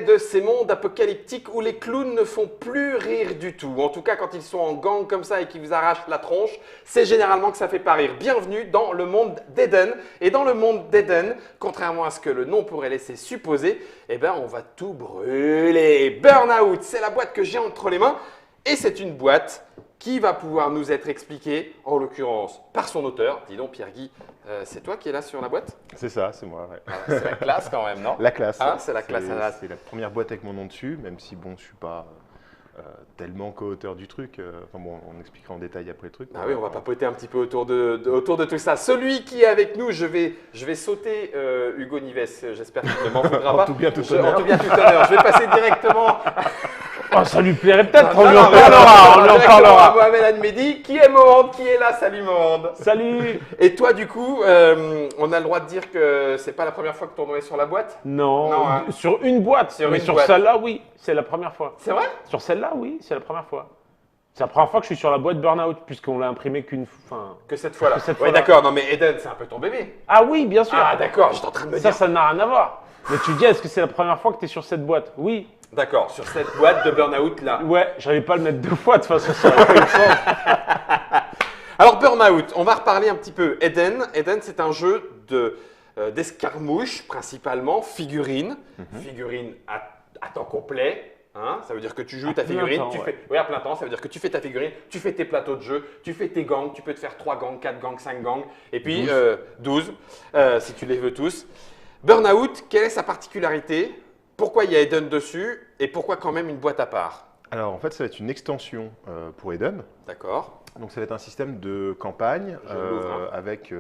est de ces mondes apocalyptiques où les clowns ne font plus rire du tout. En tout cas, quand ils sont en gang comme ça et qu'ils vous arrachent la tronche, c'est généralement que ça fait pas rire. Bienvenue dans le monde d'Eden. Et dans le monde d'Eden, contrairement à ce que le nom pourrait laisser supposer, eh ben, on va tout brûler. Burnout, c'est la boîte que j'ai entre les mains. Et c'est une boîte qui va pouvoir nous être expliquée, en l'occurrence, par son auteur. Dis donc, Pierre-Guy, c'est toi qui es là sur la boîte? C'est ça, c'est moi. Ouais. Ah, c'est la classe quand même, non? La classe. Ah, c'est la classe. C'est la première boîte avec mon nom dessus, même si bon, je suis pas tellement co-auteur du truc. Enfin bon, on expliquera en détail après le truc. Ah oui, on va papoter un petit peu autour de tout ça. Celui qui est avec nous, je vais sauter Hugo Nives. J'espère qu'il ne m'en voudra pas. En tout bien, tout honneur. En tout bien, tout honneur. Je vais passer directement. Oh, ça lui plairait peut-être, Non, on lui non, en parlera, on lui en directement à parlera. Mohamed Admedi, qui est Mohand, qui est là. Salut Mohand. Salut. Et toi, du coup, on a le droit de dire que c'est pas la première fois que ton nom est sur la boîte? Non, Non, hein. sur une boîte, Sur mais une sur boîte. celle-là, oui, c'est la première fois. C'est vrai? Sur celle-là, oui, c'est la première fois. C'est la première fois que je suis sur la boîte Burnout, puisqu'on l'a imprimé qu'une fois. Que cette fois-là. Que cette Oui, fois-là. d'accord. Non, mais Eden, c'est un peu ton bébé. Ah oui, bien sûr. Ah, d'accord. J'étais en train de me dire. Ça n'a rien à voir. Mais tu dis, est-ce que c'est la première fois que tu es sur cette boîte? Oui. D'accord. Sur cette boîte de Burnout là. Ouais, j'allais pas le mettre deux fois, de toute façon, ça aurait pas eu de sens. Alors Burnout, on va reparler un petit peu. Eden, c'est un jeu d'escarmouche principalement, figurines, figurines à temps complet. Hein, ça veut dire que tu joues ta plein figurine, temps, oui, à plein temps, ça veut dire que tu fais ta figurine, tu fais tes plateaux de jeu, tu fais tes gangs, tu peux te faire 3 gangs, 4 gangs, 5 gangs, et puis 12 si tu les veux tous. Burnout, quelle est sa particularité? Pourquoi il y a Eden dessus et pourquoi quand même une boîte à part? Alors en fait, ça va être une extension pour Eden. D'accord. Donc ça va être un système de campagne Je l'ouvre, avec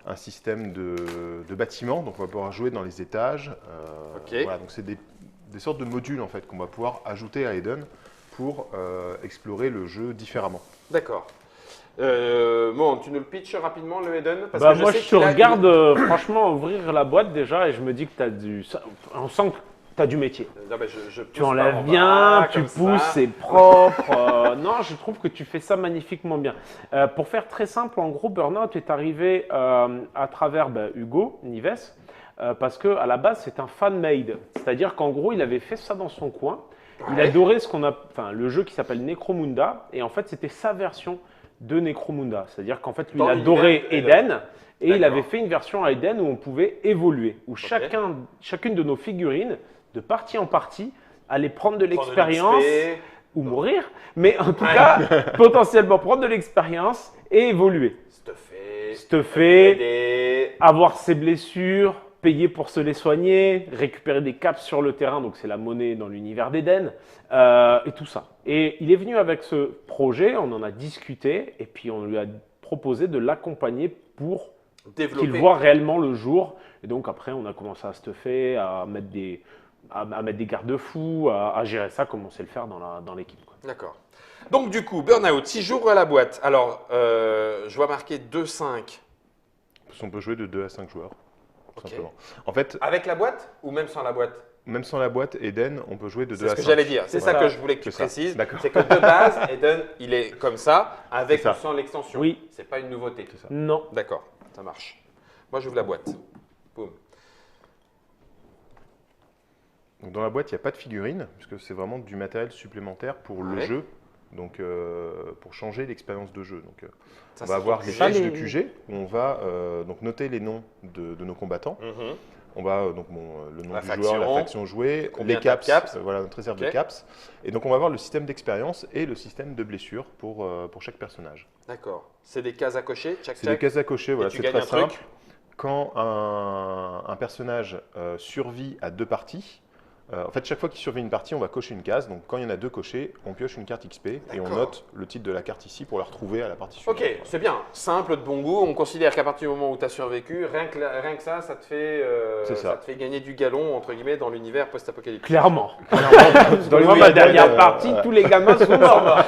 un système de bâtiments. Donc on va pouvoir jouer dans les étages. Ok. Voilà, donc c'est des sortes de modules en fait qu'on va pouvoir ajouter à Eden pour explorer le jeu différemment. D'accord. Bon, tu nous le pitches rapidement, le Eden? Parce Bah, que moi, sais je te qu'il a- regarde franchement ouvrir la boîte déjà et je me dis que on sent que tu as du métier. Non, mais je pousse Tu par en enlèves bas, bien, tu comme pousses, ça. c'est propre. Non, je trouve que tu fais ça magnifiquement bien. Pour faire très simple, en gros, Burnout est arrivé à travers Hugo Nives parce que à la base, c'est un fan-made. C'est-à-dire qu'en gros, il avait fait ça dans son coin. Il Ouais. adorait le jeu qui s'appelle Necromunda et en fait, c'était sa version de Necromunda. C'est-à-dire qu'en fait, lui, Dans il adorait l'univers Eden. Et il D'accord. avait fait une version à Eden où on pouvait évoluer, où chacune de nos figurines, de partie en partie, allait prendre de Prendre de l'expérience l'XP. ou mourir, mais en tout cas, potentiellement prendre de l'expérience et évoluer. Stuffer, Upgrader. avoir ses blessures, payer pour se les soigner, récupérer des caps sur le terrain, donc c'est la monnaie dans l'univers d'Eden, et tout ça. Et il est venu avec ce projet, on en a discuté, et puis on lui a proposé de l'accompagner pour Développer. qu'il voit réellement le jour. Et donc après, on a commencé à stuffer, à mettre des garde-fous, à gérer ça comme on sait le faire dans l'équipe, quoi. D'accord. Donc du coup, Burnout, si j'ouvre la boîte, alors je vois marqué 2-5. On peut jouer de 2 à 5 joueurs, tout Ok. simplement. En fait, Avec la boîte ou même sans la boîte? même sans la boîte Eden, on peut jouer de 2 C'est à ce 5. que j'allais dire. C'est ça Voilà. que je voulais que tu C'est ça. précises. D'accord. C'est que de base, Eden, il est comme ça, avec C'est ou ça. sans l'extension. Oui. C'est pas une nouveauté. C'est ça. Non. D'accord, ça marche. Moi, j'ouvre la boîte. Boum. Donc, dans la boîte, il n'y a pas de figurines, puisque c'est vraiment du matériel supplémentaire pour le Ouais. jeu, donc pour changer l'expérience de jeu. Donc, Ça, on va c'est avoir ton des QG. fiches de QG où on va donc noter les noms de nos combattants. Mhm. On va donc le nom La du faction, joueur, la faction jouée, combien les t'as de caps, caps. voilà notre réserve Ok. de caps. Et donc on va avoir le système d'expérience et le système de blessure pour chaque personnage. D'accord. C'est des cases à cocher, tchac C'est des tchac. cases à cocher, voilà, tu c'est gagnes très un truc. simple. Quand un personnage survit à 2 parties, en fait chaque fois qu'il survit une partie, on va cocher une case. Donc quand il y en a 2 cochées, on pioche une carte XP et on D'accord. note le titre de la carte ici pour la retrouver à la partie suivante. Ok, c'est bien. Simple, de bon goût. On considère qu'à partir du moment où tu as survécu, rien que ça, ça te fait, C'est ça. te fait gagner du galon, entre guillemets, dans l'univers post-apocalyptique. Clairement. Dans les Moi, ma Eden, dernière partie, ouais. tous les gamins sont morts.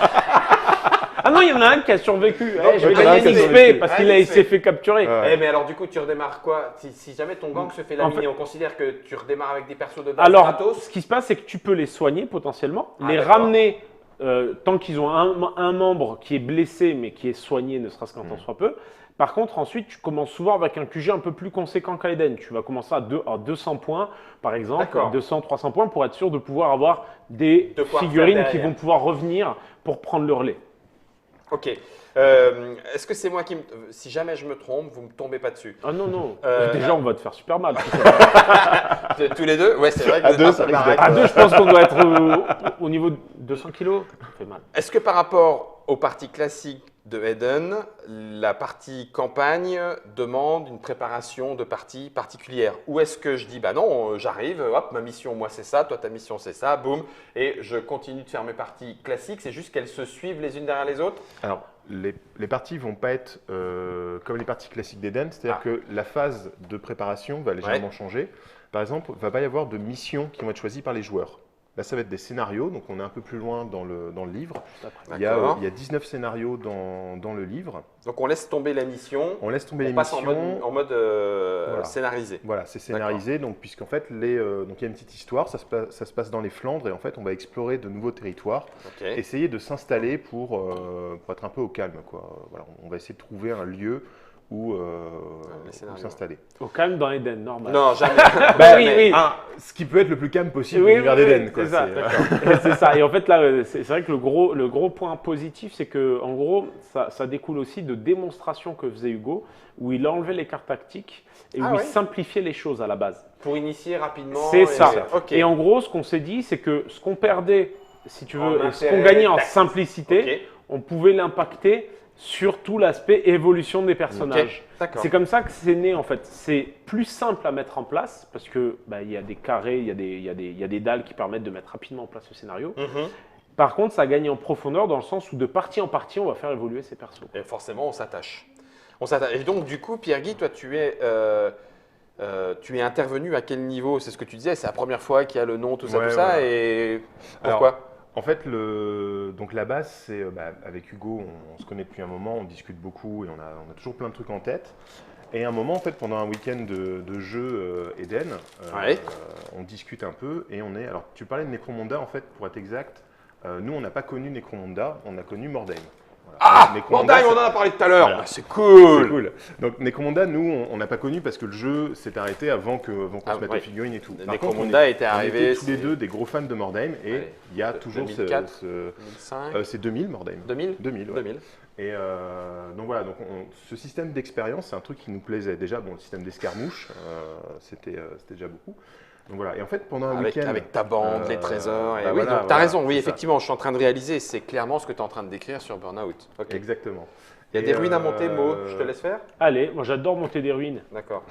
Ah non, il y en a un qui a survécu. Non, Je vais il y en a gagner un qui a un survécu. XP parce Un qu'il XP. s'est fait capturer. Ouais. Eh, mais alors du coup, tu redémarres quoi? Si jamais ton gang se fait En laminer, fait- on considère que tu redémarres avec des persos de base Alors, gratos? ce qui se passe, c'est que tu peux les soigner potentiellement, Ah, les d'accord. ramener tant qu'ils ont un membre qui est blessé, mais qui est soigné, ne serait-ce qu'un temps soit peu. Par contre, ensuite, tu commences souvent avec un QG un peu plus conséquent qu'à Eden. Tu vas commencer à 200 points, par exemple, D'accord. 200, 300 points, pour être sûr de pouvoir avoir des De pouvoir figurines faire qui derrière. vont pouvoir revenir pour prendre le relais. Ok. Est-ce que c'est moi qui me... Si jamais je me trompe, vous me tombez pas dessus. Ah non, non. Euh, Déjà, on va te faire super mal. Tous les deux? Ouais, c'est vrai que À vous deux, êtes ça un peu risque baraque. À 2, je pense qu'on doit être au niveau de 200 kilos. Ça fait mal. Est-ce que par rapport aux parties classiques de Eden, la partie campagne demande une préparation de partie particulière? Ou est-ce que je dis, bah non, j'arrive, hop, ma mission, moi c'est ça, toi ta mission c'est ça, boum, et je continue de faire mes parties classiques, c'est juste qu'elles se suivent les unes derrière les autres? Alors, les parties vont pas être comme les parties classiques d'Eden, c'est-à-dire que la phase de préparation va légèrement changer. Par exemple, il ne va pas y avoir de missions qui vont être choisies par les joueurs. Là, ça va être des scénarios, donc on est un peu plus loin dans le livre. Il y D'accord. a 19 scénarios dans le livre. Donc on laisse tomber la mission, On laisse tomber on les passe missions. en mode Voilà. scénarisé. Voilà, c'est scénarisé, donc puisqu'en fait, donc il y a une petite histoire, ça se passe dans les Flandres, et en fait, on va explorer de nouveaux territoires, Ok. essayer de s'installer pour être un peu au calme, quoi. Voilà, on va essayer de trouver un lieu où scénarios. s'installer. Au calme dans Eden, normal. Non, jamais. Bah Jamais. oui. Ce qui peut être le plus calme possible Oui, dans l'univers oui, d'Eden, oui, quoi. c'est ça. C'est- C'est ça. Et en fait, là, c'est vrai que le gros point positif, c'est que, en gros, ça découle aussi de démonstrations que faisait Hugo, où il enlevait les cartes tactiques et où Ah il ouais. simplifiait les choses à la base. Pour initier rapidement. C'est et- ça. Ok. Et en gros, ce qu'on s'est dit, c'est que ce qu'on perdait, si tu En veux, et ce intérêt qu'on gagnait en tactique. simplicité, Ok. on pouvait l'impacter sur tout l'aspect évolution des personnages. Ok. D'accord. C'est comme ça que c'est né en fait. C'est plus simple à mettre en place parce que il y a des carrés, il y a des dalles qui permettent de mettre rapidement en place le scénario. Mhm. Par contre, ça gagne en profondeur dans le sens où de partie en partie, on va faire évoluer ces persos. Et forcément, on s'attache. Et donc, du coup, Pierre-Guy, toi, tu es intervenu à quel niveau? C'est ce que tu disais, c'est la première fois qu'il y a le nom, tout ça, Ouais, tout ça. voilà. Et Alors, pourquoi? En fait, donc la base, c'est avec Hugo, on se connaît depuis un moment, on discute beaucoup et on a toujours plein de trucs en tête. Et à un moment, en fait, pendant un week-end de jeu Eden, Ouais. on discute un peu et on est. Alors, tu parlais de Necromunda, en fait, pour être exact, nous, on n'a pas connu Necromunda, on a connu Mordheim. Voilà. Ah, Necromunda, Mordheim, on c'est- en a parlé tout à l'heure. Voilà. Ah, c'est C'est cool. cool. Donc Necromunda, nous, on n'a pas connu parce que le jeu s'est arrêté avant qu'on Ah, se mette ouais. aux figurines et tout. Par Necromunda contre, était on arrivé. était tous les deux des gros fans de Mordheim et Allez. il y a toujours 2004, 2005, c'est 2000 Mordheim. 2000 2000, ouais. 2000. Et donc voilà, donc ce système d'expérience, c'est un truc qui nous plaisait déjà. Bon, le système d'escarmouche, c'était déjà beaucoup. Donc voilà, et en fait, pendant un week-end. Avec ta bande, les trésors. Et bah oui, voilà, donc, t'as voilà, raison, oui, c'est ça. effectivement, je suis en train de réaliser. C'est clairement ce que tu es en train de décrire sur Burnout. Ok. Exactement. Il y a des ruines à monter, Mo, je te laisse faire? Allez, moi j'adore monter des ruines. D'accord.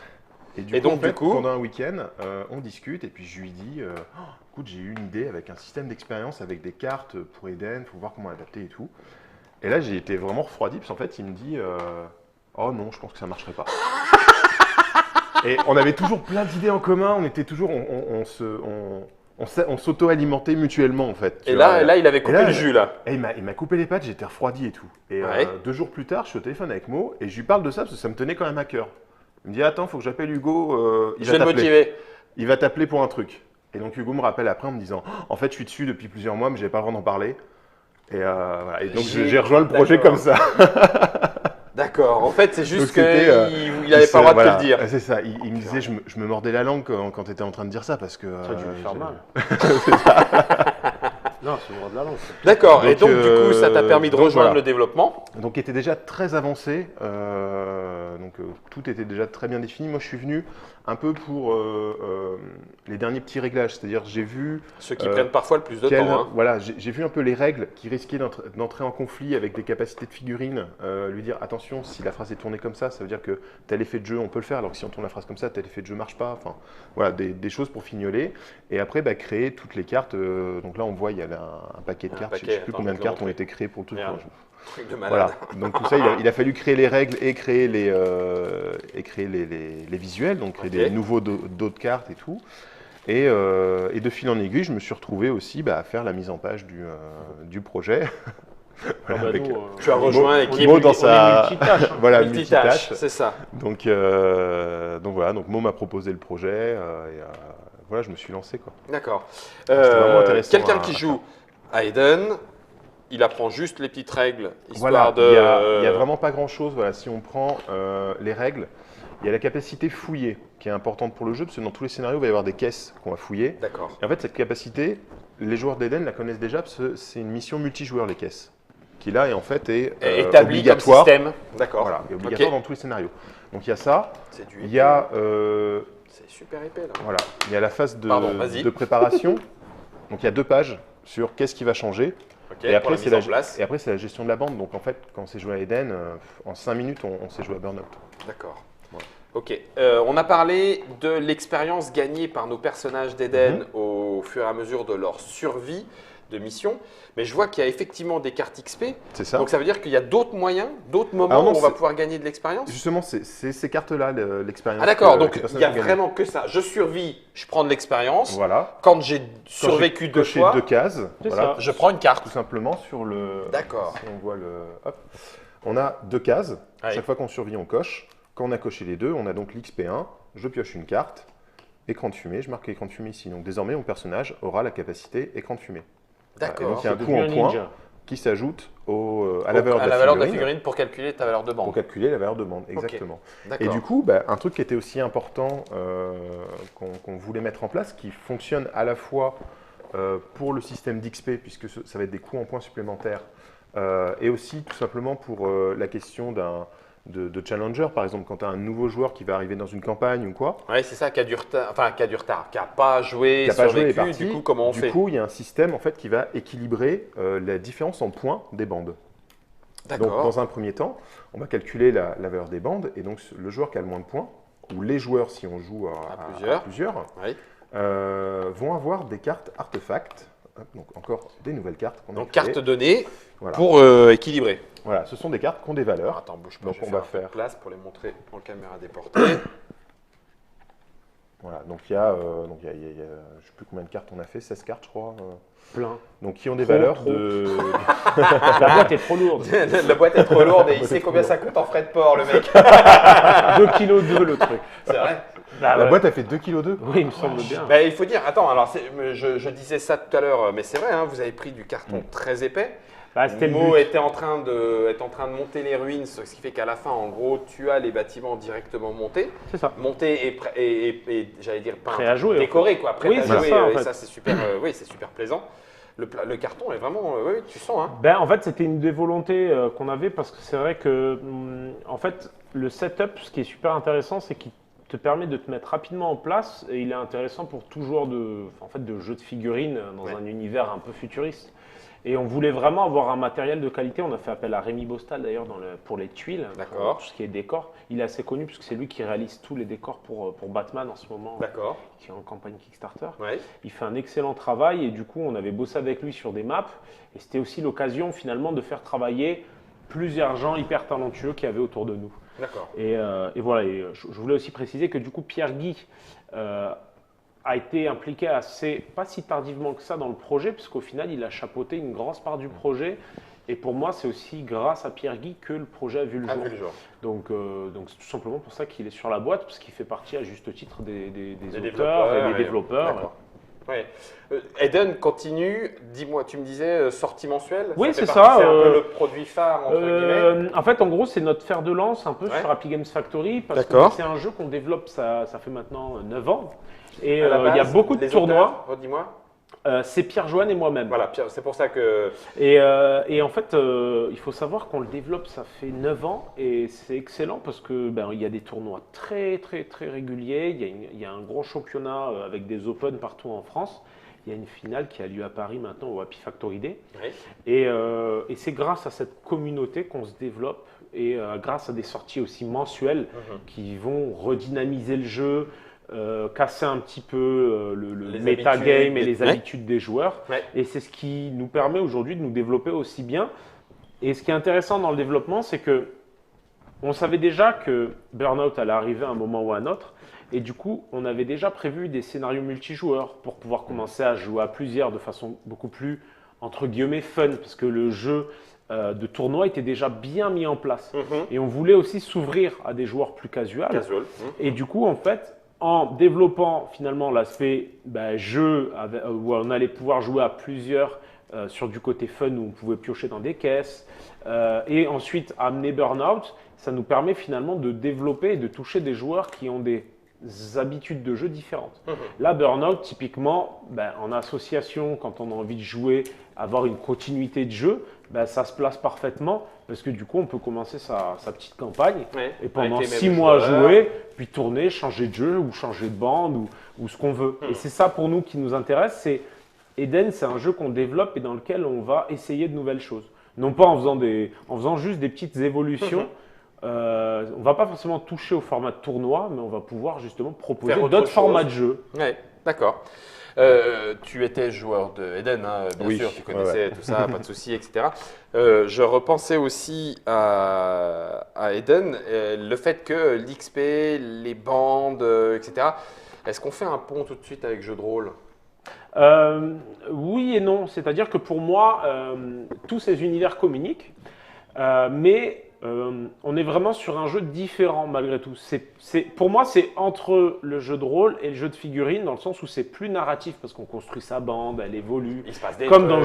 Et Et donc, en fait, du coup- pendant un week-end, on discute et puis je lui dis Oh, écoute, j'ai eu une idée avec un système d'expérience avec des cartes pour Eden, il faut voir comment l'adapter et tout. Et là, j'ai été vraiment refroidi parce qu'en fait, il me dit oh non, je pense que ça marcherait pas. Et on avait toujours plein d'idées en commun, on était toujours, on s'auto-alimentait mutuellement en fait. tu Et vois. là, il avait coupé là, le jus, là. Et il m'a coupé les pattes, j'étais refroidi et tout. Et Ouais. 2 jours plus tard, je suis au téléphone avec Mo et je lui parle de ça parce que ça me tenait quand même à cœur. Il me dit attends, faut que j'appelle Hugo, il Je vais va le t'appeler. motiver. Il va t'appeler pour un truc. Et donc Hugo me rappelle après en me disant en fait, je suis dessus depuis plusieurs mois, mais j'ai pas le droit d'en parler. Et, voilà. Et donc j'ai rejoint le projet D'accord. comme ça. D'accord. En fait, c'est juste Donc, c'était, qu'il n'avait pas le droit de te voilà, le dire. C'est ça. Il me disait, je me mordais la langue quand tu étais en train de dire ça parce que. Ça a dû lui faire j'ai- mal. Non, c'est le droit de la langue. D'accord. Et Donc, donc, du coup, ça t'a permis de donc, rejoindre voilà. le développement. Donc, il était déjà très avancé. Tout était déjà très bien défini. Moi, je suis venu un peu pour les derniers petits réglages. C'est-à-dire, j'ai vu. Ceux qui prennent parfois le plus de Quel- temps. Hein. Voilà, j'ai vu un peu les règles qui risquaient d'entrer en conflit avec des capacités de figurines. Lui dire attention, si la phrase est tournée comme ça veut dire que tel effet de jeu on peut le faire, alors que si on tourne la phrase comme ça, tel effet de jeu marche pas. Enfin, voilà, des choses pour fignoler. Et après, créer toutes les cartes. Donc là, on voit, il y a un paquet de Un cartes. paquet, je ne sais plus attends, combien de je vais te le cartes ont montrer. été créées pour le truc. Merde. Enfin, Truc de malade. voilà. Donc tout ça, il a fallu créer les règles et créer les visuels, donc créer Ok. des nouveaux dos de cartes et tout. Et de fil en aiguille, je me suis retrouvé aussi à faire la mise en page du projet. Voilà, bah, avec, nous, Tu as rejoint on l'équipe. est Mo dans sa- multitâche, hein. voilà, Multitâche, multitâche. c'est ça. Donc voilà, donc Mo m'a proposé le projet voilà, je me suis lancé quoi. D'accord. C'était vraiment intéressant Quelqu'un à qui faire. joue à Eden, il apprend juste les petites règles, Voilà, histoire de... il y a vraiment pas grand-chose. Voilà, si on prend les règles, il y a la capacité fouillée qui est importante pour le jeu, parce que dans tous les scénarios, il va y avoir des caisses qu'on va fouiller. D'accord. Et en fait, cette capacité, les joueurs d'Eden la connaissent déjà, parce que c'est une mission multijoueur, les caisses, qui là, en fait, est Établi obligatoire. comme système. D'accord. Voilà, est obligatoire Ok. dans tous les scénarios. Donc il y a ça. C'est du Il y a, C'est super épais là. voilà, il y a la phase Pardon, vas-y. de préparation. Donc il y a 2 pages sur qu'est-ce qui va changer. Ok, Et pour après, la c'est mise en place. et après, c'est la gestion de la bande. Donc en fait, quand on s'est joué à Eden, en 5 minutes, on s'est joué à Burnout. D'accord. Ouais. Ok. On a parlé de l'expérience gagnée par nos personnages d'Eden au fur et à mesure de leur survie de mission. Mais je vois qu'il y a effectivement des cartes XP. C'est ça. Donc ça veut dire qu'il y a d'autres moyens, d'autres moments Alors non, où on va c'est- pouvoir gagner de l'expérience. Justement, c'est ces cartes-là, l'expérience. Ah d'accord, que donc les il personnages n'y a ont gagné. vraiment que ça. Je survis, je prends de l'expérience. Voilà. Quand j'ai survécu 2 coché fois, 2 cases. C'est Voilà. ça. je prends une carte. Tout simplement sur le. D'accord. Si on voit le. Hop. On a 2 cases. Ouais. Chaque fois qu'on survit, on coche. Quand on a coché les 2, on a donc l'XP1. Je pioche une carte. Écran de fumée. Je marque écran de fumée ici. Donc désormais, mon personnage aura la capacité écran de fumée. Voilà. Et D'accord. donc il y a un C'est coût devenu en un points ninja. qui s'ajoute à la valeur à de la la valeur de la figurine. figurine pour calculer ta valeur de Pour bande. calculer la valeur de bande, exactement. D'accord. Et du coup, un truc qui était aussi important qu'on voulait mettre en place, qui fonctionne à la fois pour le système d'XP, puisque ça va être des coûts en points supplémentaires, et aussi tout simplement pour la question de challenger, par exemple, quand tu as un nouveau joueur qui va arriver dans une campagne ou quoi, Ouais, c'est ça, qui a du retard, qui n'a pas joué, qui n'a pas joué les survécu, parties, du coup, comment on du fait? coup, il y a un système en fait, qui va équilibrer la différence en points des bandes. Donc, D'accord. dans un premier temps, on va calculer la valeur des bandes, et donc le joueur qui a le moins de points, ou les joueurs si on joue à plusieurs, Oui. vont avoir des cartes artefacts, donc encore des nouvelles cartes qu'on a Donc, créées. carte donnée Voilà. pour équilibrer. Voilà, ce sont des cartes qui ont des valeurs. Attends, bouge pas, Donc, je vais on faire va un peu de faire- place pour les montrer en caméra déportée. Voilà, donc il y a, je ne sais plus combien de cartes on a fait, 16 cartes je crois. Plein. Donc qui ont des Trop, valeurs trop. de... La boîte est trop lourde. La boîte est trop lourde et il sait combien ça coûte en frais de port, le mec. 2,2 kg le truc. C'est vrai. Bah, La ouais. boîte a fait 2,2 kg. Oui, il me semble bien. Bah, il faut dire, attends, alors je disais ça tout à l'heure, mais c'est vrai, hein, vous avez pris du carton très épais. Bah, c'était le Mo but. était en train de monter les ruines, ce qui fait qu'à la fin, en gros, tu as les bâtiments directement montés. C'est ça. Montés et j'allais dire peints, Prêt à jouer, en décorés, quoi. Prêt Oui, à c'est jouer, ça, en et fait. ça, c'est super, oui, c'est super plaisant. Le carton est vraiment, oui, tu sens, hein. Ben, en fait, c'était une des volontés qu'on avait parce que c'est vrai que, en fait, le setup, ce qui est super intéressant, c'est qu'il te permet de te mettre rapidement en place et il est intéressant pour tout joueur de jeu de figurines dans Ouais. un univers un peu futuriste. Et on voulait vraiment avoir un matériel de qualité. On a fait appel à Rémi Bostal d'ailleurs pour les tuiles, D'accord. pour tout ce qui est décor. Il est assez connu puisque c'est lui qui réalise tous les décors pour Batman en ce moment, D'accord. qui est en campagne Kickstarter. Ouais. Il fait un excellent travail et du coup, on avait bossé avec lui sur des maps. Et c'était aussi l'occasion finalement de faire travailler plusieurs gens hyper talentueux qu'il y avait autour de nous. D'accord. Et voilà, je voulais aussi préciser que du coup, Pierre Guy a été impliqué pas si tardivement que ça dans le projet, puisqu'au final, il a chapeauté une grosse part du projet. Et pour moi, c'est aussi grâce à Pierre Guy que le projet a vu le Ah, jour. vu le jour. Donc c'est tout simplement pour ça qu'il est sur la boîte, parce qu'il fait partie à juste titre des développeurs, auteurs et des ouais. développeurs. D'accord. Ouais. Eden continue, dis-moi, tu me disais sortie mensuelle. Oui, fait c'est partie- ça, C'est un peu le produit phare, entre guillemets. En fait, en gros, c'est notre fer de lance un peu Ouais. sur Happy Games Factory, parce que D'accord. c'est un jeu qu'on développe, ça fait maintenant 9 ans. Et À la il y a base, beaucoup de les tournois. auteurs, redis-moi. C'est Pierre-Joanne et moi-même. Voilà, Pierre, c'est pour ça que. Et en fait, il faut savoir qu'on le développe, ça fait 9 ans et c'est excellent parce que il y a des tournois très très très réguliers. Il y a un gros championnat avec des Open partout en France. Il y a une finale qui a lieu à Paris maintenant au Happy Factory Day. Oui. Et c'est grâce à cette communauté qu'on se développe et grâce à des sorties aussi mensuelles qui vont redynamiser le jeu, casser un petit peu le Les metagame habitudes, et les ouais. habitudes des joueurs. Ouais. Et c'est ce qui nous permet aujourd'hui de nous développer aussi bien. Et ce qui est intéressant dans le développement, c'est que on savait déjà que Burnout allait arriver à un moment ou à un autre. Et du coup, on avait déjà prévu des scénarios multijoueurs pour pouvoir commencer à jouer à plusieurs de façon beaucoup plus, entre guillemets, fun. Parce que le jeu de tournoi était déjà bien mis en place. Et on voulait aussi s'ouvrir à des joueurs plus casual. Casual. Et du coup, en fait, en développant finalement l'aspect jeu, où on allait pouvoir jouer à plusieurs sur du côté fun où on pouvait piocher dans des caisses. Et ensuite, amener Burnout, ça nous permet finalement de développer et de toucher des joueurs qui ont des habitudes de jeu différentes. Là, Burnout, typiquement, en association, quand on a envie de jouer, avoir une continuité de jeu, ça se place parfaitement parce que du coup, on peut commencer sa petite campagne et pendant 6 mois jouer, puis tourner, changer de jeu ou changer de bande ou ce qu'on veut. Et c'est ça pour nous qui nous intéresse. C'est Eden, c'est un jeu qu'on développe et dans lequel on va essayer de nouvelles choses. Non pas en faisant juste des petites évolutions. On ne va pas forcément toucher au format de tournoi, mais on va pouvoir justement proposer d'autres formats de jeu. Oui, d'accord. Tu étais joueur de Eden, hein, bien sûr, tu connaissais tout ça, pas de souci, etc. Je repensais aussi à Eden, le fait que l'XP, les bandes, etc. Est-ce qu'on fait un pont tout de suite avec jeu de rôle? Oui et non, c'est-à-dire que pour moi, tous ces univers communiquent, mais on est vraiment sur un jeu différent malgré tout. Pour moi, c'est entre le jeu de rôle et le jeu de figurines, dans le sens où c'est plus narratif parce qu'on construit sa bande, elle évolue, Il se passe des comme trucs, dans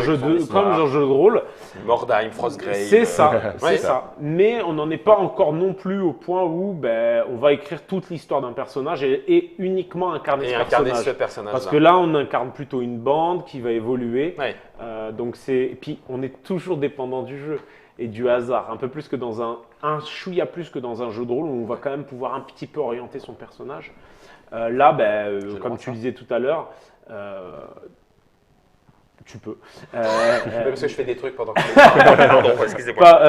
le jeu de rôle. Mordheim, Frostgrave. C'est ça, c'est ça. Mais on n'en est pas encore non plus au point où on va écrire toute l'histoire d'un personnage et uniquement incarner ce personnage. Parce que là, on incarne plutôt une bande qui va évoluer. Ouais. Et puis, on est toujours dépendant du jeu et du hasard, un peu plus que dans un chouïa plus que dans un jeu de rôle où on va quand même pouvoir un petit peu orienter son personnage. Là, comme tu disais tout à l'heure, tu peux. Parce que je fais des trucs pendant que je Pardon, excusez-moi.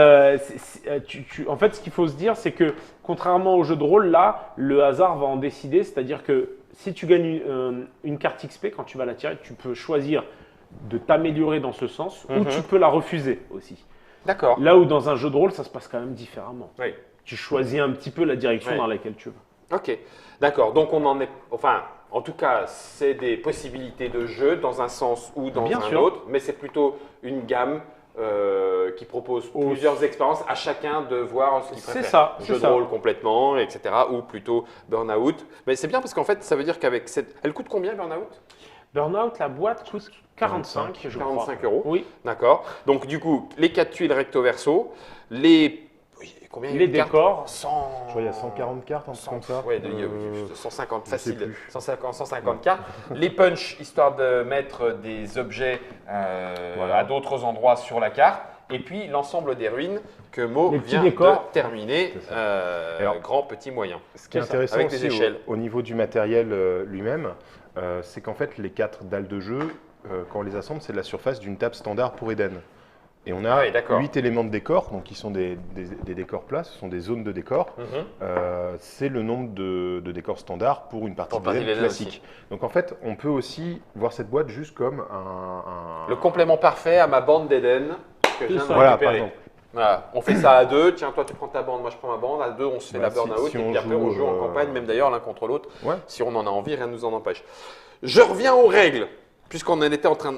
En fait, ce qu'il faut se dire, c'est que contrairement au jeu de rôle, là, le hasard va en décider. C'est-à-dire que si tu gagnes une carte XP, quand tu vas la tirer, tu peux choisir de t'améliorer dans ce sens ou tu peux la refuser aussi. D'accord. Là où dans un jeu de rôle, ça se passe quand même différemment. Oui. Tu choisis un petit peu la direction dans laquelle tu veux. Ok, d'accord. Donc on en est, enfin, en tout cas, c'est des possibilités de jeu dans un sens ou dans un autre, mais c'est plutôt une gamme qui propose plusieurs expériences à chacun de voir ce qu'il préfère. C'est ça. Jeu de rôle complètement, etc. Ou plutôt Burnout. Mais c'est bien parce qu'en fait, ça veut dire qu'avec cette, elle coûte combien Burnout? Burnout, la boîte coûte 45, je crois. 45 euros. Oui. D'accord. Donc du coup, les 4 tuiles recto verso, les les décors. 100... Je crois qu'il y a 150 cartes, un truc comme ça. Oui, 150 facile, 150 cartes. Les punch, histoire de mettre des objets à d'autres endroits sur la carte. Et puis l'ensemble des ruines que Mo vient de terminer, grand, petit, moyen. Ce qui est intéressant avec aussi au niveau du matériel lui-même, c'est qu'en fait les 4 dalles de jeu, quand on les assemble, c'est de la surface d'une table standard pour Eden. Et on a 8 éléments de décor, donc qui sont des décors plats, ce sont des zones de décor. C'est le nombre de décors standards pour une partie d'Eden classique. Aussi. Donc en fait, on peut aussi voir cette boîte juste comme le complément parfait à ma bande d'Eden que je viens de récupérer. Par exemple. Voilà. On fait ça à deux, tiens, toi tu prends ta bande, moi je prends ma bande, à deux on se fait la burn-out et puis après on joue en campagne, même d'ailleurs l'un contre l'autre. Si on en a envie, rien ne nous en empêche. Je reviens aux règles. Puisqu'on était en train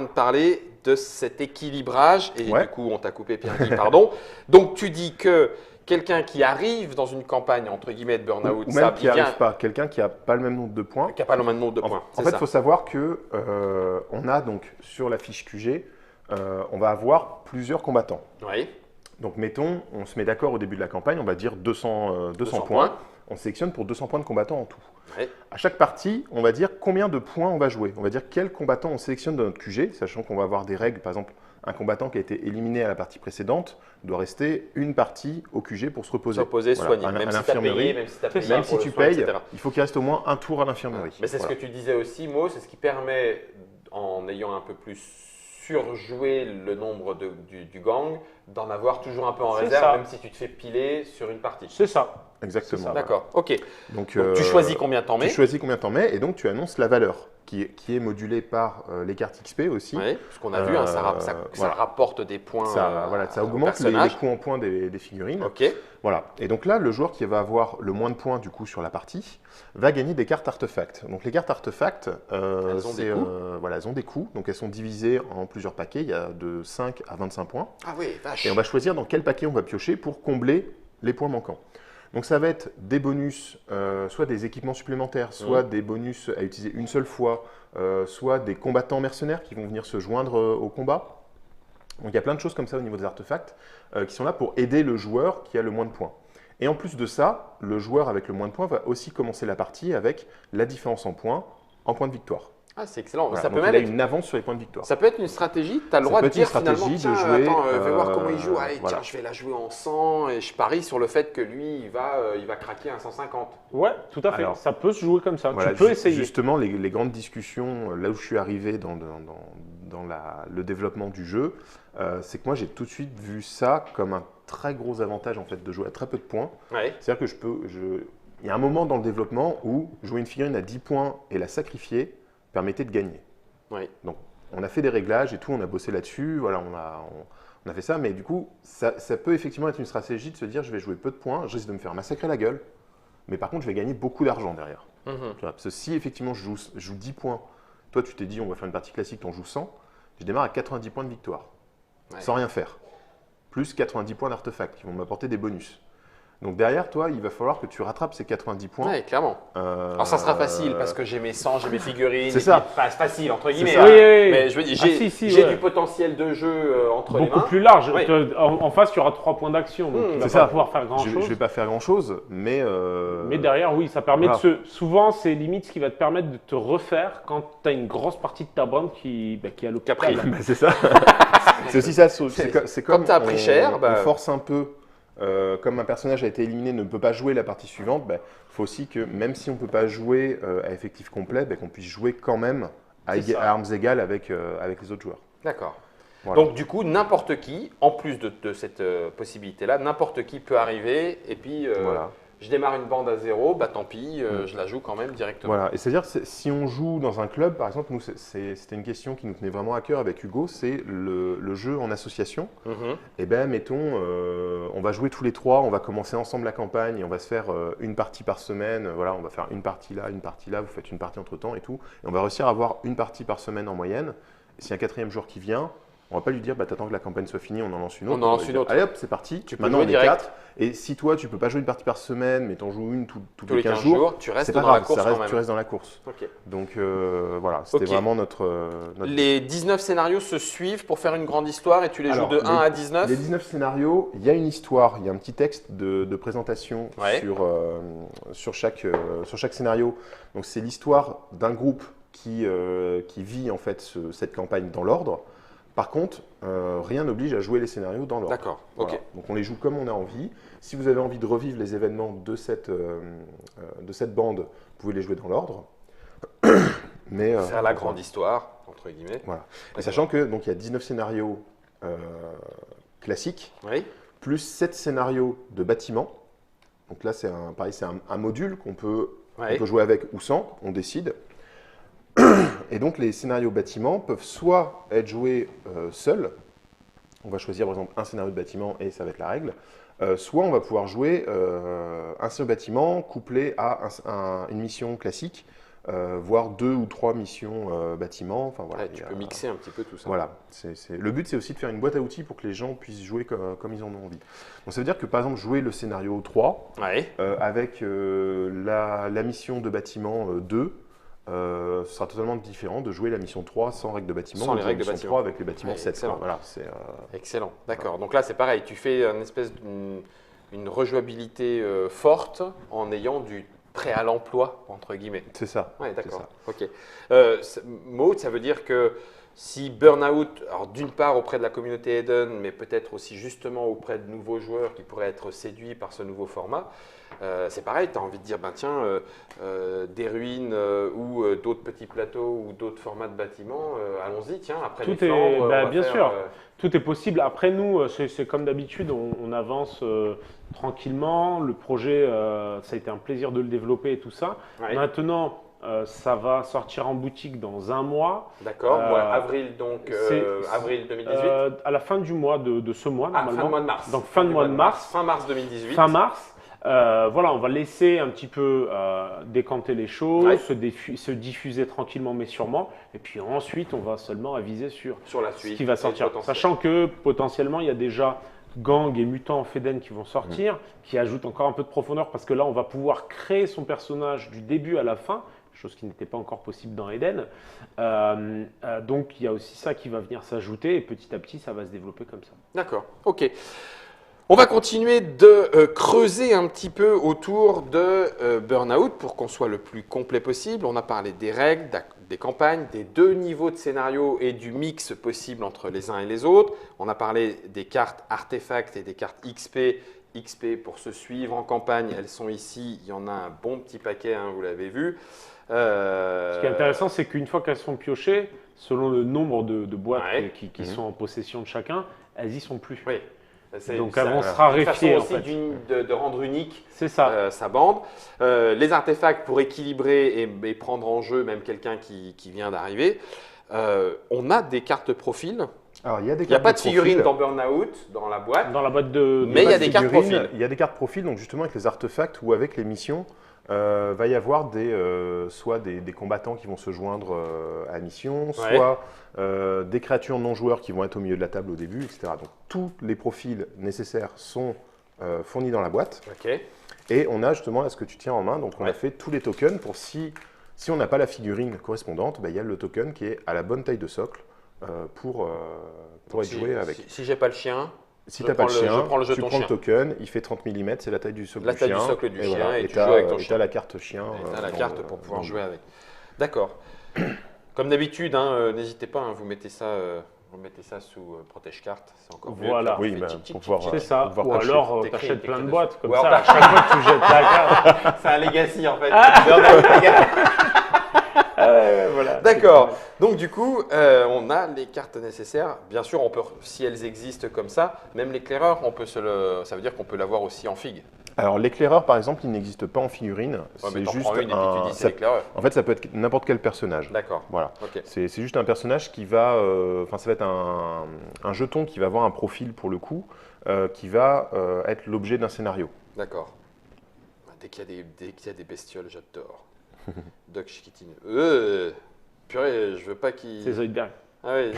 de parler de cet équilibrage, et du coup on t'a coupé Pierre-Guy, pardon. Donc tu dis que quelqu'un qui arrive dans une campagne, entre guillemets, de burn-out, ou même qui n'arrive pas, quelqu'un qui n'a pas le même nombre de points. Qui n'a pas le même nombre de points. En fait, il faut savoir qu'on a donc sur la fiche QG, on va avoir plusieurs combattants. Oui. Donc mettons, on se met d'accord au début de la campagne, on va dire 200 points. On sélectionne pour 200 points de combattants en tout. Ouais. À chaque partie, on va dire combien de points on va jouer. On va dire quel combattant on sélectionne dans notre QG, sachant qu'on va avoir des règles. Par exemple, un combattant qui a été éliminé à la partie précédente doit rester une partie au QG pour se reposer. Se reposer, soigner. Même si tu as payé, même si tu payes, il faut qu'il reste au moins un tour à l'infirmerie. Mais c'est ce que tu disais aussi, Mo, c'est ce qui permet, en ayant un peu plus surjouer le nombre du gang, d'en avoir toujours un peu en réserve, même si tu te fais piler sur une partie. C'est ça. Exactement. D'accord, ok. Donc tu choisis combien t'en mets. Tu choisis combien t'en mets et donc tu annonces la valeur qui est modulée par les cartes XP aussi. Oui, ce qu'on a vu, ça rapporte des points. Ça augmente les coûts en points des figurines. Ok. Voilà. Et donc là, le joueur qui va avoir le moins de points du coup sur la partie va gagner des cartes artefacts. Donc les cartes artefacts, elles ont des coûts. Donc elles sont divisées en plusieurs paquets. Il y a de 5 à 25 points. Ah oui, vache. Et on va choisir dans quel paquet on va piocher pour combler les points manquants. Donc ça va être des bonus, soit des équipements supplémentaires, soit des bonus à utiliser une seule fois, soit des combattants mercenaires qui vont venir se joindre au combat. Donc il y a plein de choses comme ça au niveau des artefacts qui sont là pour aider le joueur qui a le moins de points. Et en plus de ça, le joueur avec le moins de points va aussi commencer la partie avec la différence en points de victoire. Ah, c'est excellent. Voilà, Ça donc peut il même a être une avance sur les points de victoire. Ça peut être une stratégie, tu as le Ça droit peut de être une dire finalement, stratégie de tiens, jouer, attends, je vais voir comment il joue, allez, voilà. tiens, je vais la jouer en 100 et je parie sur le fait que lui, il va craquer un 150. Ouais, tout à fait. Alors, ça peut se jouer comme ça. Voilà, Tu peux essayer. Justement, les grandes discussions, là où je suis arrivé dans le développement du jeu, c'est que moi j'ai tout de suite vu ça comme un très gros avantage en fait de jouer à très peu de points. Ouais. C'est-à-dire que il y a un moment dans le développement où jouer une figurine à 10 points et la sacrifier permettait de gagner. Ouais. Donc on a fait des réglages et tout, on a bossé là-dessus, voilà, on a fait ça, mais du coup ça peut effectivement être une stratégie de se dire je vais jouer peu de points, je risque de me faire massacrer la gueule, mais par contre je vais gagner beaucoup d'argent derrière. Mhm. Tu vois, parce que si effectivement je joue 10 points, toi tu t'es dit on va faire une partie classique, tu en joues 100, je démarre à 90 points de victoire, sans rien faire. Plus 90 points d'artefacts qui vont m'apporter des bonus. Donc derrière toi, il va falloir que tu rattrapes ces 90 points. Ouais, clairement. Alors ça sera facile parce que j'ai mes 100, j'ai mes figurines. C'est ça. Enfin, c'est facile entre guillemets. ça. Hein. Oui, oui. Mais je veux dire, j'ai du potentiel de jeu entre les Beaucoup mains. plus large. Oui. En face, tu auras 3 points d'action. Donc tu vas c'est pas ça. pouvoir faire Je grand-chose. ne vais pas faire grand-chose, mais… Mais derrière, oui, ça permet voilà. Souvent, c'est limite ce qui va te permettre de te refaire quand tu as une grosse partie de ta bande qui a l'hôpital. pris. Bah, c'est ça. C'est aussi ça. C'est comme tu as pris cher, on force un peu. Comme un personnage a été éliminé, ne peut pas jouer la partie suivante, il faut aussi que même si on ne peut pas jouer à effectif complet, qu'on puisse jouer quand même à armes égales avec les autres joueurs. D'accord. Voilà. Donc du coup, n'importe qui, en plus de cette possibilité-là, n'importe qui peut arriver et puis Voilà. je démarre une bande à 0, bah tant pis, je la joue quand même directement. Voilà, et c'est-à-dire si on joue dans un club, par exemple, nous c'était une question qui nous tenait vraiment à cœur avec Hugo, c'est le jeu en association. Mhm. Et ben mettons, on va jouer tous les trois, on va commencer ensemble la campagne et on va se faire une partie par semaine. Voilà, on va faire une partie là, vous faites une partie entre temps et tout, et on va réussir à avoir une partie par semaine en moyenne. Et s'il y a un quatrième joueur qui vient, on va pas lui dire t'attends que la campagne soit finie, on en lance une autre. On en lance une autre. Allez hop, c'est parti. Tu peux Maintenant jouer on est direct. 4. Et si toi tu peux pas jouer une partie par semaine, mais t'en joues une tous les 15 jours, tu restes c'est pas dans grave, la course quand même. tu restes dans la course. Ok. Donc voilà, c'était Ok. vraiment notre Les 19 scénarios se suivent pour faire une grande histoire et tu les Alors, joues de 1 à 19 Les 19 scénarios, il y a une histoire, il y a un petit texte de présentation Ouais. sur chaque scénario. Donc c'est l'histoire d'un groupe qui vit en fait cette campagne dans l'ordre. Par contre, rien n'oblige à jouer les scénarios dans l'ordre. D'accord, Voilà. ok. Donc on les joue comme on a envie. Si vous avez envie de revivre les événements de cette bande, vous pouvez les jouer dans l'ordre. Mais Faire la grande histoire, entre guillemets. Voilà. Et sachant que donc il y a 19 scénarios classiques, Oui. plus 7 scénarios de bâtiments. Donc là, c'est un module qu'on peut jouer avec ou sans, on décide. Et donc les scénarios bâtiments peuvent soit être joués seuls, on va choisir par exemple un scénario de bâtiment et ça va être la règle, soit on va pouvoir jouer un scénario bâtiment couplé à une mission classique, voire 2 ou 3 missions bâtiment. Enfin, voilà, Tu peux mixer un petit peu tout ça. Voilà. Le but, c'est aussi de faire une boîte à outils pour que les gens puissent jouer comme ils en ont envie. Donc ça veut dire que par exemple, jouer le scénario 3 Ouais. avec la mission de bâtiment 2, ce sera totalement différent de jouer la mission 3 sans règles de bâtiment. Sans ou les la règles de mission bâtiment. 3 avec les bâtiments Ouais, 7. excellent. Voilà, Excellent, d'accord. Donc là, c'est pareil, tu fais une rejouabilité forte en ayant du prêt à l'emploi, entre guillemets. c'est ça. Oui, c'est d'accord. ça. Ok. Maud, ça veut dire que si Burnout, alors d'une part auprès de la communauté Eden, mais peut-être aussi justement auprès de nouveaux joueurs qui pourraient être séduits par ce nouveau format, c'est pareil, tu as envie de dire, des ruines ou d'autres petits plateaux ou d'autres formats de bâtiments, allons-y, tiens, après Tout les Flandres, on va bien faire, sûr. Tout est possible. Après, nous, c'est comme d'habitude, on avance tranquillement. Le projet, ça a été un plaisir de le développer et tout ça. Ouais. Maintenant, ça va sortir en boutique dans un mois. D'accord, avril donc, avril 2018. À la fin du mois de ce mois, Fin normalement. de mois de mars. Donc, fin de mois de mars. Fin mars 2018. Fin mars. Voilà, on va laisser un petit peu décanter les choses, Ouais. se diffuser tranquillement mais sûrement. Et puis ensuite, on va seulement aviser sur Sur la ce suite. qui va et le sortir. potentiel. Sachant que potentiellement, il y a déjà gangs et mutants of Eden qui vont sortir, qui ajoutent encore un peu de profondeur parce que là, on va pouvoir créer son personnage du début à la fin, chose qui n'était pas encore possible dans Eden. Donc, il y a aussi ça qui va venir s'ajouter et petit à petit, ça va se développer comme ça. D'accord, ok. On va continuer de creuser un petit peu autour de Burnout pour qu'on soit le plus complet possible. On a parlé des règles, des campagnes, des 2 niveaux de scénario et du mix possible entre les uns et les autres. On a parlé des cartes artefacts et des cartes XP. XP pour se suivre en campagne, elles sont ici. Il y en a un bon petit paquet, hein, vous l'avez vu. Ce qui est intéressant, c'est qu'une fois qu'elles sont piochées, selon le nombre de boîtes Ouais. qui sont en possession de chacun, elles y sont plus. Oui. Donc elles vont se raréfier. Une façon aussi de rendre unique C'est ça. sa bande. Les artefacts pour équilibrer et prendre en jeu même quelqu'un qui vient d'arriver. On a des cartes profil. Alors, il y a des Il n'y a cartes pas de figurines profil. dans Burnout, dans la boîte. Dans la boîte de. Mais il y a Pas de des cartes figurines, profil. Il y a des cartes profil, donc justement avec les artefacts ou avec les missions, va y avoir soit des combattants qui vont se joindre à la mission, soit des créatures non joueurs qui vont être au milieu de la table au début, etc. Donc tous les profils nécessaires sont fournis dans la boîte. Ok. Et on a justement là ce que tu tiens en main, donc on Ouais. a fait tous les tokens pour si on n'a pas la figurine correspondante, il y a le token qui est à la bonne taille de socle pour être joué avec. Si j'ai pas le chien, Si je tu n'as pas le prends le- chien, je prends le tu jeton prends chien. le token, il fait 30 mm, c'est la taille du socle La du taille chien. du socle du chien, voilà. et Et tu tu joues avec ton as chien. la carte chien. tu as la dans carte le- pour pouvoir dans le jouer jeu. avec. D'accord. Comme d'habitude, hein, n'hésitez pas, hein, vous mettez ça sous protège carte, c'est encore mieux. Voilà. Puis Oui, on fait bah, tic, tic, pour tic, pouvoir, tic. C'est ça. pouvoir Ou patcher. alors, T'écris, t'achètes t'écris plein de dessus. boîtes. Comme Ou ça, alors, à chaque fois que tu jettes la carte. C'est un legacy en fait. Burnout Legacy. Voilà. D'accord. Donc du coup, on a les cartes nécessaires. Bien sûr, on peut, si elles existent comme ça, même l'éclaireur, ça veut dire qu'on peut l'avoir aussi en figue. Alors l'éclaireur par exemple, il n'existe pas en figurine. Ouais, mais C'est t'en juste prends une et puis tu dis c'est l'éclaireur. En fait, ça peut être n'importe quel personnage. D'accord. Voilà. Ok. C'est juste un personnage qui va, ça va être un jeton qui va avoir un profil pour le coup, qui va être l'objet d'un scénario. D'accord. Dès qu'il y a des bestioles, j'adore. Doc Chiquitine. Purée, je veux pas qu'il. C'est Zoidberg. Ah oui.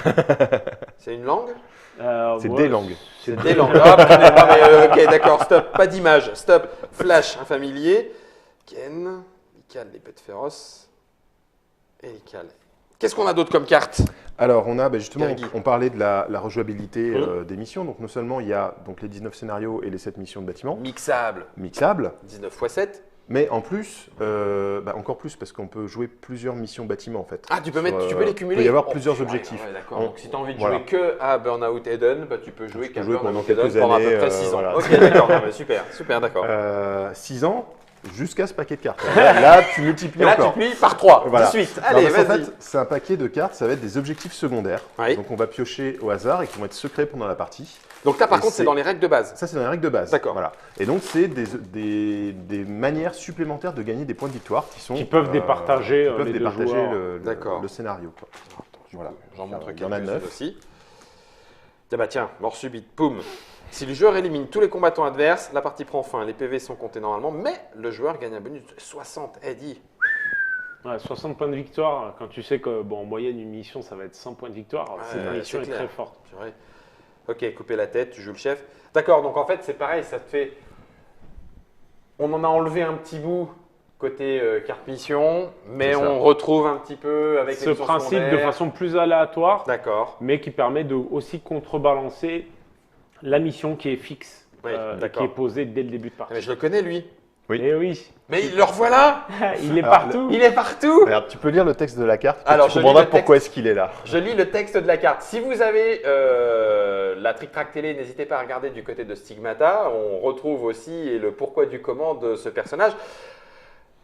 C'est une langue? C'est Ouais, des langues. C'est des langues. Ah, prenez, non, mais, ok, d'accord, stop, pas d'image, stop. Flash, un familier. Ken, Lical, les bêtes féroces. Et Lical. Qu'est-ce qu'on a d'autre comme carte? Alors, on a justement, Kergui. on parlait de la rejouabilité des missions. Donc, non seulement il y a donc, les 19 scénarios et les 7 missions de bâtiment Mixable, mixables, 19 x 7. mais en plus, encore plus, parce qu'on peut jouer plusieurs missions bâtiment en fait. Ah, tu peux Sur, les cumuler. Il peut y avoir Oh, plusieurs ouais, objectifs. ouais, d'accord. On- Donc, si tu as envie de voilà. jouer que à Burnout Eden, bah, tu peux jouer peux qu'à jouer Burnout pendant Eden quelques pendant à peu années, près 6 ans. voilà. Ok, d'accord, non, mais super, d'accord. 6 ans jusqu'à ce paquet de cartes. Là, tu multiplies Et là, encore. tu plies par 3, Voilà. 18. Non, Allez, parce qu'en vas-y. fait, c'est un paquet de cartes, ça va être des objectifs secondaires. Oui. Donc on va piocher au hasard et qui vont être secrets pendant la partie. Donc là, par Et contre, c'est c'est- dans les règles de base. Ça, c'est dans les règles de base. D'accord. Voilà. Et donc, c'est des manières supplémentaires de gagner des points de victoire Qui peuvent départager, qui peuvent les deux départager joueurs. D'accord. le scénario. Quoi. Voilà. J'en montre Il y en a quelques-unes 9. aussi. Ah bah tiens, mort subite, poum. Si le joueur élimine tous les combattants adverses, la partie prend fin. Les PV sont comptés normalement, mais le joueur gagne un bonus de 60. Eddie. Ouais, 60 points de victoire, quand tu sais que en moyenne, une mission, ça va être 100 points de victoire, cette mission c'est est clair. très forte. Purée. Ok, couper la tête, tu joues le chef. D'accord, donc en fait, c'est pareil, ça te fait. On en a enlevé un petit bout côté carte mission, mais C'est ça. on retrouve un petit peu avec les Ce missions principe de secondaires. façon plus aléatoire, D'accord. mais qui permet de aussi contrebalancer la mission qui est fixe, Oui, et qui d'accord. est posée dès le début de Mais partie. je le connais, lui. Oui. Et oui, Mais le revoilà. il est Alors, partout. Il est partout. Alors, tu peux lire le texte de la carte. Alors, tu je lis comprendras le pourquoi est-ce qu'il est là. Je lis le texte de la carte. Si vous avez la Trick Track Télé, n'hésitez pas à regarder du côté de Stigmata. On retrouve aussi le pourquoi du comment de ce personnage.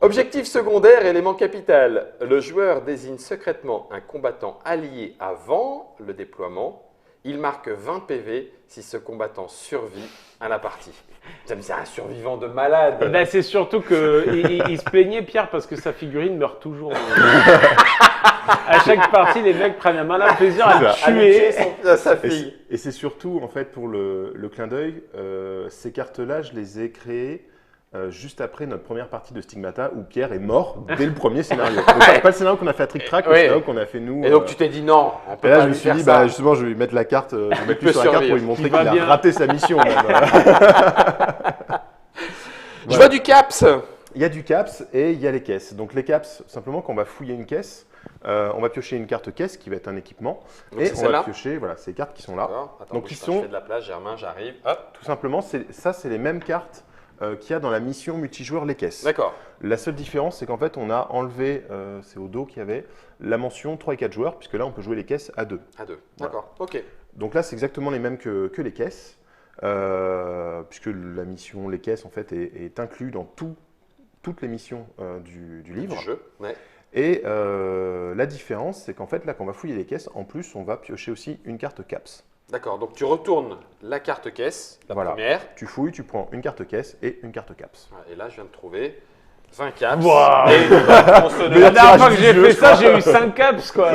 Objectif secondaire, élément capital. Le joueur désigne secrètement un combattant allié avant le déploiement. Il marque 20 PV si ce combattant survit à la partie. C'est un survivant de malade. Eh ben, c'est surtout qu'il se plaignait, Pierre, parce que sa figurine meurt toujours. À chaque partie, les mecs prennent un malin plaisir à le À tuer. sa Et fille. c'est surtout, en fait, pour le clin d'œil, ces cartes-là, je les ai créées juste après notre première partie de Stigmata où Pierre est mort dès le premier scénario. Donc, pas le scénario qu'on a fait à Trick Track, le scénario qu'on a fait nous. Et donc tu t'es dit non, on peut Et là, pas je me lui suis faire dit, ça. justement, je vais lui mettre la carte, je vais mettre lui peut sur la carte pour survivre. lui montrer Il qu'il va a bien. raté sa mission. même. Je vois du caps. Il y a du caps et il y a les caisses. Donc les caps, simplement quand on va fouiller une caisse, on va piocher une carte caisse qui va être un équipement. Donc, Et c'est on va celle-là piocher voilà, ces cartes qui sont là. D'accord. Attends, Donc, bouge ils pas, sont- je fais de la place, Germain, j'arrive. Hop. Tout simplement, ça c'est les mêmes cartes qu'il y a dans la mission multijoueur les caisses. D'accord. La seule différence, c'est qu'en fait, on a enlevé, c'est au dos qu'il y avait, la mention 3 et 4 joueurs, puisque là, on peut jouer les caisses à 2. À 2. Voilà. D'accord. Ok. Donc là, c'est exactement les mêmes que les caisses, puisque la mission les caisses, en fait, est inclus dans toutes les missions du livre. Du jeu. Ouais. Et la différence, c'est qu'en fait, là, quand on va fouiller les caisses, en plus, on va piocher aussi une carte caps. D'accord. Donc tu retournes la carte caisse, la Voilà. première. Tu fouilles, tu prends une carte caisse et une carte caps. Et là, je viens de trouver 20 caps. Waouh. Et une tronçonneuse. La dernière fois que du j'ai jeu, fait je ça, crois. j'ai eu 5 caps, quoi.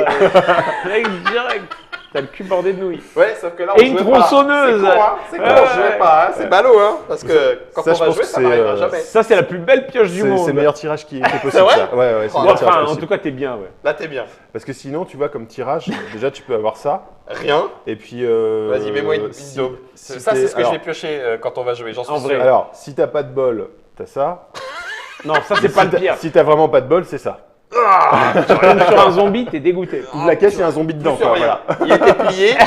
Mec, direct. T'as le cul bordé de nouilles. Ouais, sauf que là, on Et une jouait pas. C'est C'est con, hein. C'est con, Ouais, on jouait ouais. pas. Hein. C'est ballot, hein. Parce que quand Ça, on je va pense jouer, que ça c'est, n'arrivera jamais. Ça, c'est la plus belle pioche du monde. C'est le meilleur tirage qui est possible. C'est vrai ça. Ouais, c'est le Oh, meilleur tirage Enfin, en possible. tout cas, t'es bien, ouais. Là, t'es bien. Parce que sinon, tu vois, comme tirage, déjà, tu peux avoir ça. Rien. Et puis. Vas-y, mets-moi une si- daube. si Ça, t'es- c'est ce que alors- je vais piocher quand on va jouer. J'en suis En sûr. vrai. Alors, si t'as pas de bol, t'as ça. Non, ça, c'est pas Si le t'as- pire. Si t'as vraiment pas de bol, c'est ça. Tu tombes sur un zombie, t'es dégoûté. Ouvre la caisse, il y a un zombie dedans. Plus quoi, rien. voilà.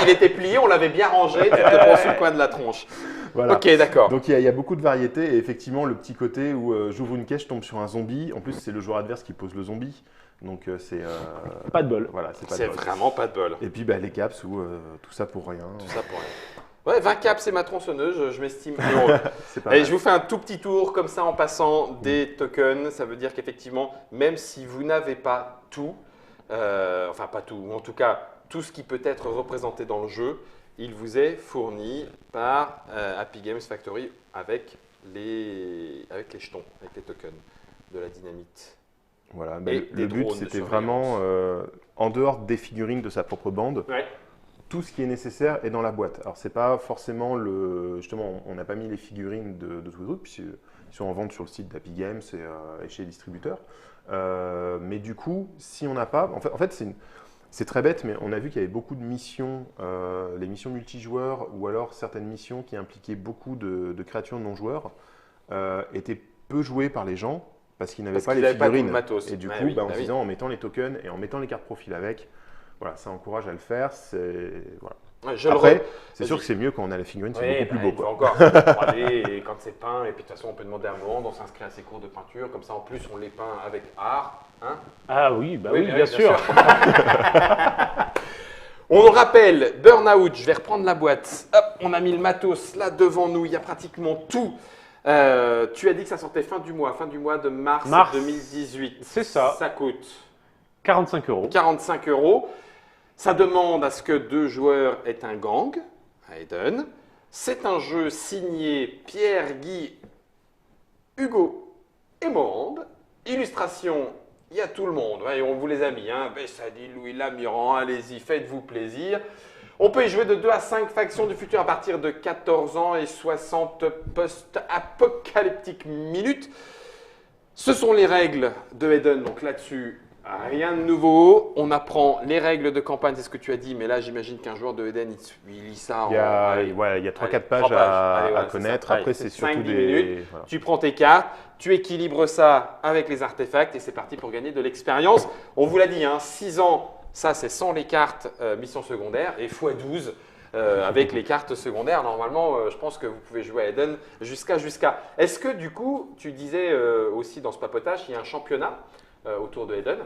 Il était plié, on l'avait bien rangé, tu te prends sur le coin de la tronche. Voilà. Ok, d'accord. Donc il y a beaucoup de variétés et effectivement le petit côté où j'ouvre une caisse, je tombe sur un zombie. En plus c'est le joueur adverse qui pose le zombie, donc c'est Pas de bol. voilà, c'est pas C'est de bol. vraiment pas de bol. Et puis bah, les caps où tout ça pour rien. Tout ça pour rien. Ouais, 20 caps, c'est ma tronçonneuse, je m'estime heureux. C'est pas Allez, mal. je vous fais un tout petit tour comme ça en passant des tokens. Ça veut dire qu'effectivement, même si vous n'avez pas tout, enfin pas tout, ou en tout cas tout ce qui peut être représenté dans le jeu, il vous est fourni par Happy Games Factory avec les jetons, avec les tokens de la dynamite. Voilà, bah, Et le des but drones de c'était surveillance. vraiment en dehors des figurines de sa propre bande, Ouais. tout ce qui est nécessaire est dans la boîte. Alors c'est pas forcément justement on n'a pas mis les figurines de tous les autres puisqu'ils sont en vente sur le site d'Happy Games et chez les distributeurs. Mais du coup, si on n'a pas, en fait c'est très bête, mais on a vu qu'il y avait beaucoup de missions, les missions multijoueurs ou alors certaines missions qui impliquaient beaucoup de créatures non joueurs étaient peu jouées par les gens parce qu'ils n'avaient Parce pas qu'ils les n'avaient pas tout le figurines. matos. Et du Ouais, coup, oui, bah, en bah se oui. disant, en mettant les tokens et en mettant les cartes profil avec, voilà, ça encourage à le faire. Voilà. Ouais, je Après, le c'est sûr Vas-y. que c'est mieux quand on a la figurine, c'est Oui, beaucoup plus bah, beau. il faut Quoi. encore c'est 3D et quand c'est peint, et puis de toute façon on peut demander à Morand, on s'inscrit à ses cours de peinture, comme ça en plus on les peint avec art. Hein. Ah oui, bah Oui, oui, bah bien oui, sûr. On le rappelle, Burnout, je vais reprendre la boîte. Hop, on a mis le matos là devant nous, il y a pratiquement tout. Tu as dit que ça sortait fin du mois de mars, Mars. 2018. C'est ça. Ça coûte 45 €. 45 €. Ça demande à ce que 2 joueurs aient un gang, à Eden. C'est un jeu signé Pierre, Guy, Hugo et Morand. Illustration, il y a tout le monde. Ouais, on vous les a mis. Hein. Bessadi, Louis Lamiran, allez-y, faites-vous plaisir. On peut y jouer de 2 à 5 factions du futur à partir de 14 ans et 60 post-apocalyptiques minutes. Ce sont les règles de Eden, donc là-dessus, rien de nouveau. On apprend les règles de campagne, c'est ce que tu as dit, mais là, j'imagine qu'un joueur de Eden, il lit ça en... Il y a, allez, ouais, il y a 3-4 allez, pages, 3 pages. à, Allez, voilà, à c'est connaître. ça. Allez, Après, c'est c'est surtout 5-10 des. minutes. Voilà. Tu prends tes cartes, tu équilibres ça avec les artefacts et c'est parti pour gagner de l'expérience. On vous l'a dit, hein, 6 ans, ça c'est sans les cartes mission secondaire et x12 avec les cartes secondaires. Normalement, je pense que vous pouvez jouer à Eden jusqu'à. Est-ce que du coup, tu disais aussi dans ce papotage, il y a un championnat autour de Eden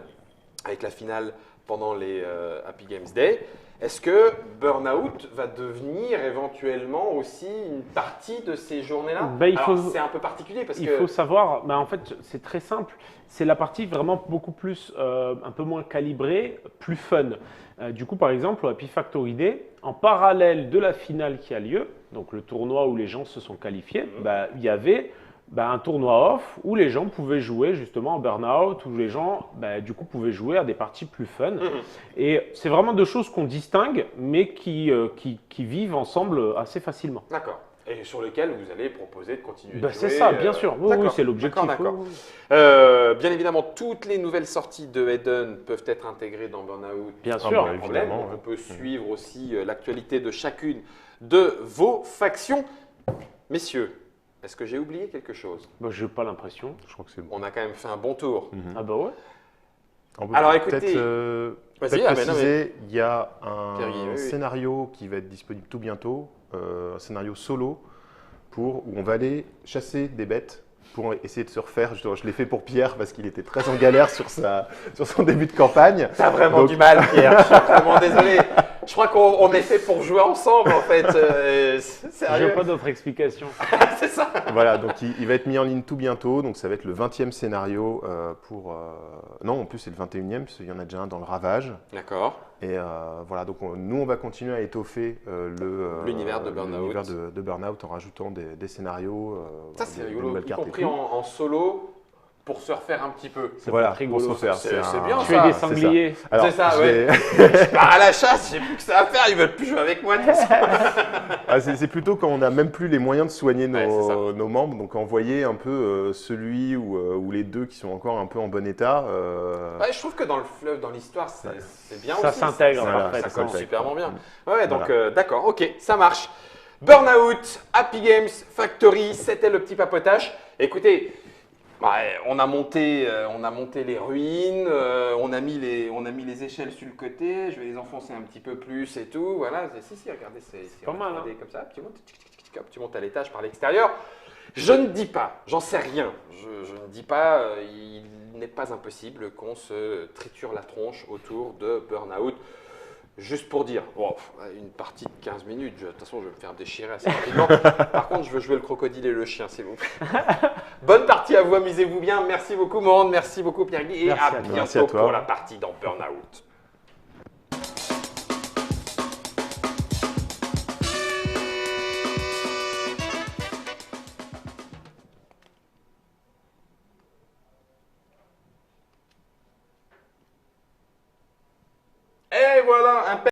avec la finale pendant les Happy Games Day. Est-ce que Burnout va devenir éventuellement aussi une partie de ces journées-là? Ben, il Alors, faut- c'est un peu particulier parce Il que faut savoir, en fait, c'est très simple. C'est la partie vraiment beaucoup plus, un peu moins calibrée, plus fun. Du coup, par exemple, au Happy Factory Day, en parallèle de la finale qui a lieu, donc le tournoi où les gens se sont qualifiés, il y avait un tournoi off où les gens pouvaient jouer justement en burn-out, où les gens du coup pouvaient jouer à des parties plus fun. Et c'est vraiment deux choses qu'on distingue, mais qui vivent ensemble assez facilement. D'accord. Et sur lequel vous allez proposer de continuer Bah, de c'est jouer. ça, bien sûr. Oui, D'accord, c'est l'objectif. d'accord. Oui, oui. Bien évidemment, toutes les nouvelles sorties de Eden peuvent être intégrées dans Burnout. Bien Ah sûr. bah, Pas de problème. évidemment, On ouais. peut suivre aussi l'actualité de chacune de vos factions. Messieurs, est-ce que j'ai oublié quelque chose? Bah, j'ai pas l'impression. Je crois que c'est bon. On a quand même fait un bon tour. Mhm. Ah bah ouais. On peut Alors, peut-être écoutez, peut-être Vas-y, ah, mais non, mais- préciser, il y a un Pierre-Guy, oui, oui. scénario qui va être disponible tout bientôt, un scénario solo, où on va aller chasser des bêtes pour essayer de se refaire. Je l'ai fait pour Pierre parce qu'il était très en galère sur son début de campagne. T'as vraiment Donc- du mal, Pierre. Je suis vraiment désolé. Je crois qu'on est fait pour jouer ensemble, en fait. J'ai Sérieux. pas d'autre explication. C'est ça. Voilà, donc il va être mis en ligne tout bientôt. Donc ça va être le 20e scénario pour... Non, en plus c'est le 21e, parce qu'il y en a déjà un dans le Ravage. D'accord. Et voilà, donc nous on va continuer à étoffer L'univers de Burnout. l'univers de Burnout en rajoutant des scénarios. Ça, c'est des rigolo. nouvelles Y cartes et compris tout. en solo pour se refaire un petit peu. Ça Voilà, peut être rigolo. pour se refaire. C'est un- bien, Tuer ça, des c'est sangliers. Alors, C'est ça, je ouais. vais- Je pars à la chasse, j'ai plus que ça à faire. Ils veulent plus jouer avec moi. de toute façon. Ah, c'est plutôt quand on n'a même plus les moyens de soigner Ouais, c'est ça. nos membres, donc envoyer un peu celui ou les deux qui sont encore un peu en bon état. Ouais, je trouve que dans le fleuve, dans l'histoire, c'est bien Ça aussi. s'intègre, Ça parfaitement. colle Ça superment bien. s'intègre. Ouais, donc d'accord, ok, ça marche. Burnout, Happy Games Factory, c'était le petit papotage. Écoutez, ouais, on a monté les ruines, on a mis les échelles sur le côté. Je vais les enfoncer un petit peu plus et tout. Voilà, si, regardez, c'est pas mal, regardez comme ça. Tu montes, hop, tu montes à l'étage par l'extérieur. Je ne dis pas, j'en sais rien. Je ne dis pas, il n'est pas impossible qu'on se triture la tronche autour de Burnout. Juste pour dire, bon, une partie de 15 minutes, de toute façon je vais me faire déchirer assez rapidement. Par contre, je veux jouer le crocodile et le chien, s'il vous plaît. Bonne partie à vous, amusez-vous bien. Merci beaucoup, Morand, merci beaucoup, Pierre-Guy, et Merci à à toi. bientôt Merci à toi. pour la partie dans Burnout.